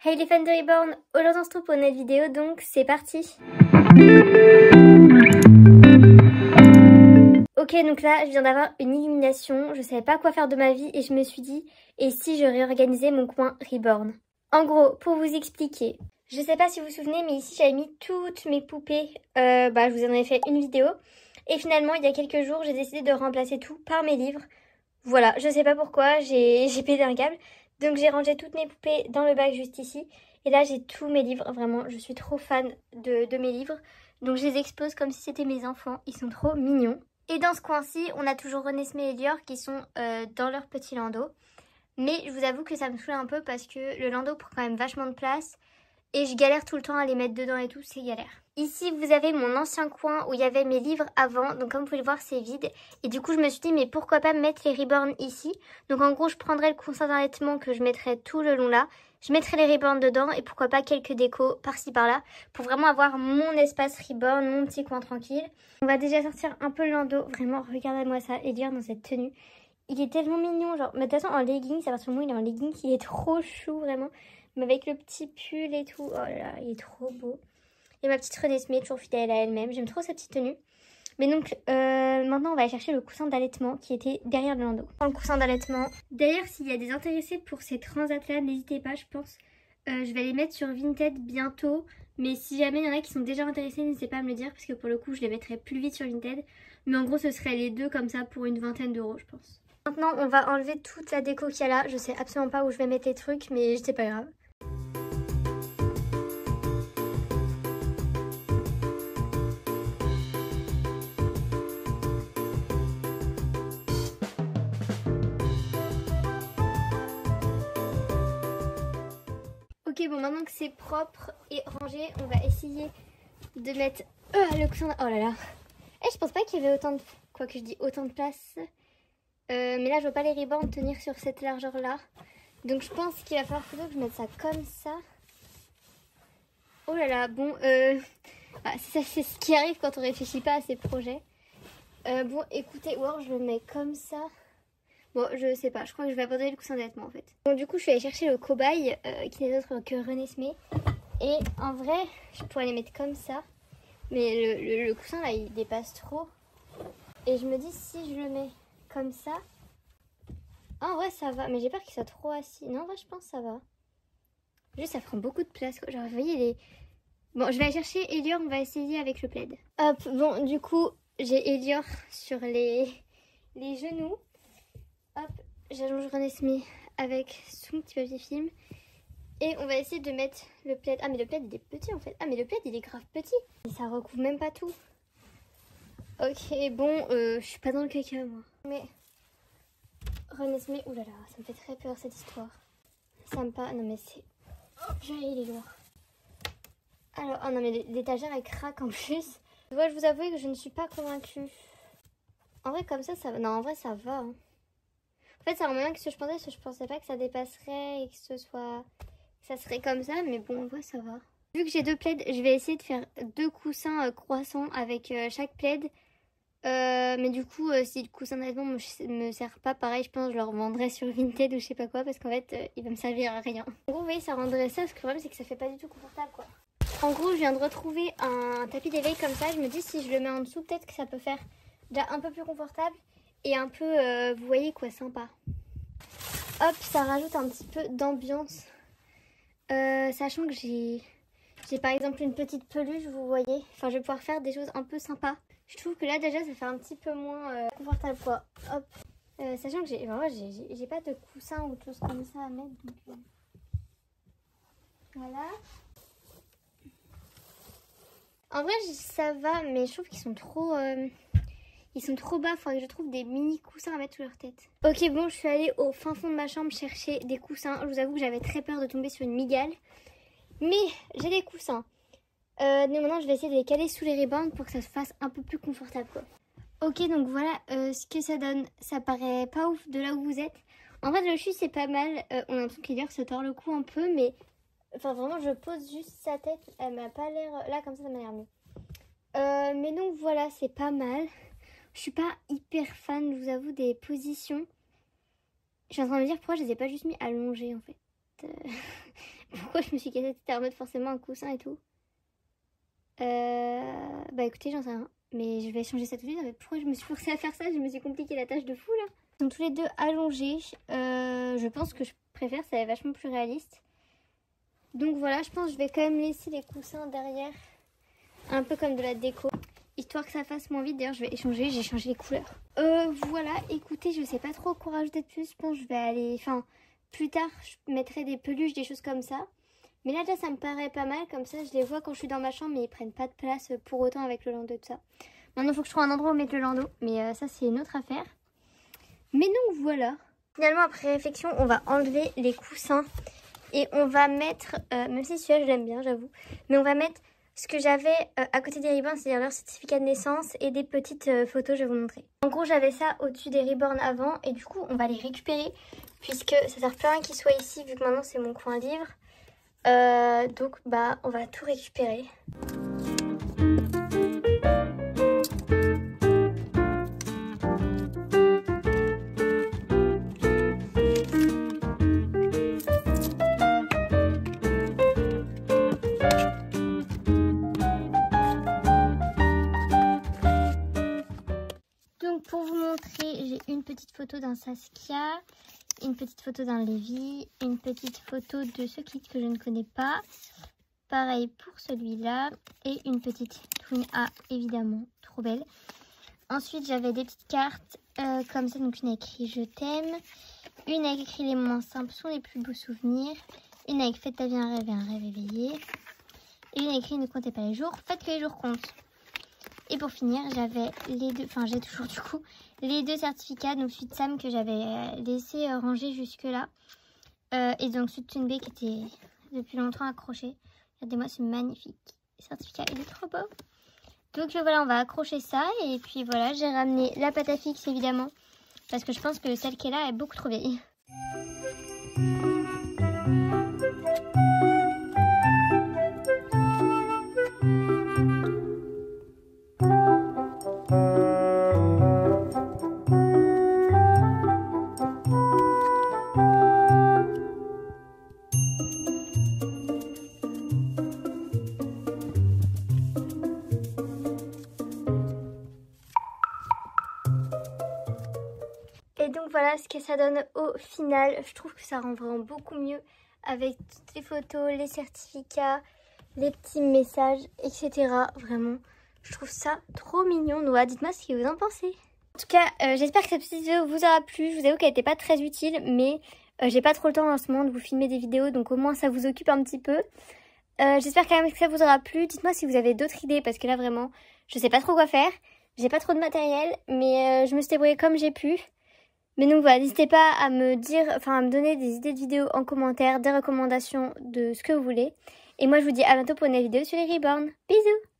Hey les fans de Reborn, aujourd'hui on se retrouve pour une nouvelle vidéo, donc c'est parti. Ok, donc là je viens d'avoir une illumination, je savais pas quoi faire de ma vie et je me suis dit, et si je réorganisais mon coin Reborn? En gros, pour vous expliquer, je sais pas si vous vous souvenez, mais ici j'avais mis toutes mes poupées, je vous en avais fait une vidéo. Et finalement, il y a quelques jours, j'ai décidé de remplacer tout par mes livres. Voilà, je sais pas pourquoi, j'ai pété un câble. Donc j'ai rangé toutes mes poupées dans le bac juste ici. Et là, j'ai tous mes livres, vraiment, je suis trop fan de mes livres. Donc je les expose comme si c'était mes enfants, ils sont trop mignons. Et dans ce coin-ci, on a toujours Renesmée et Elior qui sont dans leur petit landau. Mais je vous avoue que ça me saoule un peu parce que le landau prend quand même vachement de place. Et je galère tout le temps à les mettre dedans et tout, c'est galère. Ici, vous avez mon ancien coin où il y avait mes livres avant. Donc comme vous pouvez le voir, c'est vide. Et du coup, je me suis dit, mais pourquoi pas mettre les Reborn ici? Donc en gros, je prendrais le coussin d'allaitement que je mettrais tout le long là. Je mettrai les Reborn dedans et pourquoi pas quelques décos par-ci par-là. Pour vraiment avoir mon espace Reborn, mon petit coin tranquille. On va déjà sortir un peu le landau. Vraiment, regardez-moi ça. Et lire dans cette tenue. Il est tellement mignon. Genre, mais de toute façon, en leggings, à partir du moment où il est en leggings, il est trop chou, vraiment. Mais avec le petit pull et tout, oh là là, il est trop beau. Et ma petite Renesmée, toujours fidèle à elle-même. J'aime trop sa petite tenue. Mais donc, maintenant, on va aller chercher le coussin d'allaitement qui était derrière le landau. Le coussin d'allaitement. D'ailleurs, s'il y a des intéressés pour ces transats-là, n'hésitez pas, je pense. Je vais les mettre sur Vinted bientôt. Mais si jamais il y en a qui sont déjà intéressés, n'hésitez pas à me le dire. Parce que pour le coup, je les mettrai plus vite sur Vinted. Mais en gros, ce serait les deux comme ça pour une vingtaine d'euros, je pense. Maintenant, on va enlever toute la déco qu'il y a là. Je sais absolument pas où je vais mettre les trucs, mais c'est pas grave. Ok, bon, maintenant que c'est propre et rangé, on va essayer de mettre le coussin. Oh là là. Je pense pas qu'il y avait autant de... Quoi que je dis, autant de place. Mais là, je vois pas les Reborn tenir sur cette largeur-là. Donc je pense qu'il va falloir plutôt que je mette ça comme ça. Oh là là, bon, c'est ce qui arrive quand on réfléchit pas à ses projets. Bon, écoutez, ou alors je le mets comme ça. Bon, je sais pas, je crois que je vais abandonner le coussin d'allaitement en fait. Bon, du coup, je suis allée chercher le cobaye qui n'est autre que Renesmée. Et en vrai, je pourrais les mettre comme ça. Mais le coussin là, il dépasse trop. Et je me dis, si je le mets comme ça. Ah, en vrai, ça va. Mais j'ai peur qu'il soit trop assis. Non, en vrai, je pense que ça va. Juste, ça prend beaucoup de place. Genre, vous voyez les. Bon, je vais aller chercher Elior, on va essayer avec le plaid. Hop, bon, du coup, j'ai Elior sur les genoux. Hop, j'allonge Renesmée avec son petit papier film. Et on va essayer de mettre le plaid. Ah, mais le plaid, il est petit en fait. Ah, mais le plaid, il est grave petit. Et ça recouvre même pas tout. Ok, bon, je suis pas dans le caca, moi. Mais Renesmée, oulala, ça me fait très peur cette histoire. Sympa, non mais c'est... Purée, il est lourd. Alors, oh non mais l'étagère elle craque en plus. Moi je vous avoue que je ne suis pas convaincue. En vrai comme ça va. Non en vrai ça va. Hein. En fait ça rend bien que ce que je pensais, parce que je pensais pas que ça dépasserait et que ce soit... Ça serait comme ça, mais bon en vrai ça va. Vu que j'ai deux plaids, je vais essayer de faire deux coussins croissants avec chaque plaid. Mais du coup, si le coussin d'allaitement me sert pas, pareil, je pense que je le revendrai sur Vinted ou je sais pas quoi, parce qu'en fait, il va me servir à rien. En gros, vous voyez, ça rendrait ça, ce que le problème, c'est que ça fait pas du tout confortable, quoi. En gros, je viens de retrouver un tapis d'éveil comme ça. Je me dis, si je le mets en dessous, peut-être que ça peut faire déjà un peu plus confortable et un peu, vous voyez, quoi, sympa. Hop, ça rajoute un petit peu d'ambiance. Sachant que j'ai par exemple une petite peluche, vous voyez. Enfin, je vais pouvoir faire des choses un peu sympas. Je trouve que là déjà ça fait un petit peu moins confortable quoi. Hop. Sachant que j'ai pas de coussin ou de choses comme ça à mettre. Donc, voilà. En vrai ça va mais je trouve qu'ils sont trop... Ils sont trop bas, il faudrait que je trouve des mini coussins à mettre sous leur tête. Ok bon, je suis allée au fin fond de ma chambre chercher des coussins. Je vous avoue que j'avais très peur de tomber sur une migale. Mais j'ai des coussins. Donc maintenant je vais essayer de les caler sous les Reborn pour que ça se fasse un peu plus confortable quoi. Ok donc voilà ce que ça donne. Ça paraît pas ouf de là où vous êtes. En vrai le chute c'est pas mal. On a l'impression qu'Elior se tord le cou un peu mais... Enfin vraiment je pose juste sa tête. Elle m'a pas l'air... Là comme ça m'a l'air mieux. Mais donc voilà c'est pas mal. Je suis pas hyper fan je vous avoue des positions. Je suis en train de me dire pourquoi je les ai pas juste mis allongées en fait. Pourquoi je me suis cassée? C'était en mode forcément un coussin et tout. Bah écoutez, j'en sais rien. Mais je vais changer ça tout de suite. Pourquoi je me suis forcée à faire ça? Je me suis compliqué la tâche de fou là. Ils sont tous les deux allongés. Je pense que je préfère, ça est vachement plus réaliste. Donc voilà, je pense que je vais quand même laisser les coussins derrière. Un peu comme de la déco. Histoire que ça fasse moins vite. D'ailleurs, je vais échanger. J'ai changé les couleurs. Voilà, écoutez, je sais pas trop quoi rajouter de plus. Je pense que je vais aller... Enfin, plus tard, je mettrai des peluches, des choses comme ça. Mais là, déjà, ça me paraît pas mal. Comme ça, je les vois quand je suis dans ma chambre, mais ils prennent pas de place pour autant avec le landau et tout ça. Maintenant, il faut que je trouve un endroit où mettre le landau. Mais ça, c'est une autre affaire. Mais donc, voilà. Finalement, après réflexion, on va enlever les coussins. Et on va mettre, même si celui-là, je l'aime bien, j'avoue. Mais on va mettre ce que j'avais à côté des Reborn, c'est-à-dire leur certificat de naissance et des petites photos, je vais vous montrer. En gros, j'avais ça au-dessus des Reborn avant. Et du coup, on va les récupérer. Puisque ça sert plus à rien qu'ils soient ici, vu que maintenant, c'est mon coin livre. Donc bah on va tout récupérer. Donc pour vous montrer, j'ai une petite photo d'un Saskia, une petite photo d'un Levi, une petite photo de ce kit que je ne connais pas. Pareil pour celui-là. Et une petite Twin A, évidemment, trop belle. Ensuite, j'avais des petites cartes comme ça. Donc une avec écrit je t'aime. Une avec écrit les moments simples sont les plus beaux souvenirs. Une avec faites ta vie un rêve éveillé. Et une avec écrit ne comptez pas les jours, faites que les jours comptent. Et pour finir, j'avais les deux, enfin j'ai toujours du coup, les deux certificats, donc celui de Sam que j'avais laissé ranger jusque là. Et donc celui de Twin B qui était depuis longtemps accroché. Regardez-moi, c'est magnifique. Le certificat, il est trop beau. Donc voilà, on va accrocher ça. Et puis voilà, j'ai ramené la pâte à fixe évidemment. Parce que je pense que celle qui est là est beaucoup trop vieille. Et donc voilà ce que ça donne au final. Je trouve que ça rend vraiment beaucoup mieux avec toutes les photos, les certificats, les petits messages, etc. Vraiment, je trouve ça trop mignon. Noah, dites-moi ce que vous en pensez. En tout cas, j'espère que cette petite vidéo vous aura plu. Je vous avoue qu'elle n'était pas très utile, mais j'ai pas trop le temps en ce moment de vous filmer des vidéos, donc au moins ça vous occupe un petit peu. J'espère quand même que ça vous aura plu. Dites-moi si vous avez d'autres idées, parce que là vraiment, je sais pas trop quoi faire. J'ai pas trop de matériel, mais je me suis débrouillée comme j'ai pu. Mais donc voilà, n'hésitez pas à me dire, enfin à me donner des idées de vidéos en commentaire, des recommandations de ce que vous voulez. Et moi je vous dis à bientôt pour une nouvelle vidéo sur les Reborn. Bisous!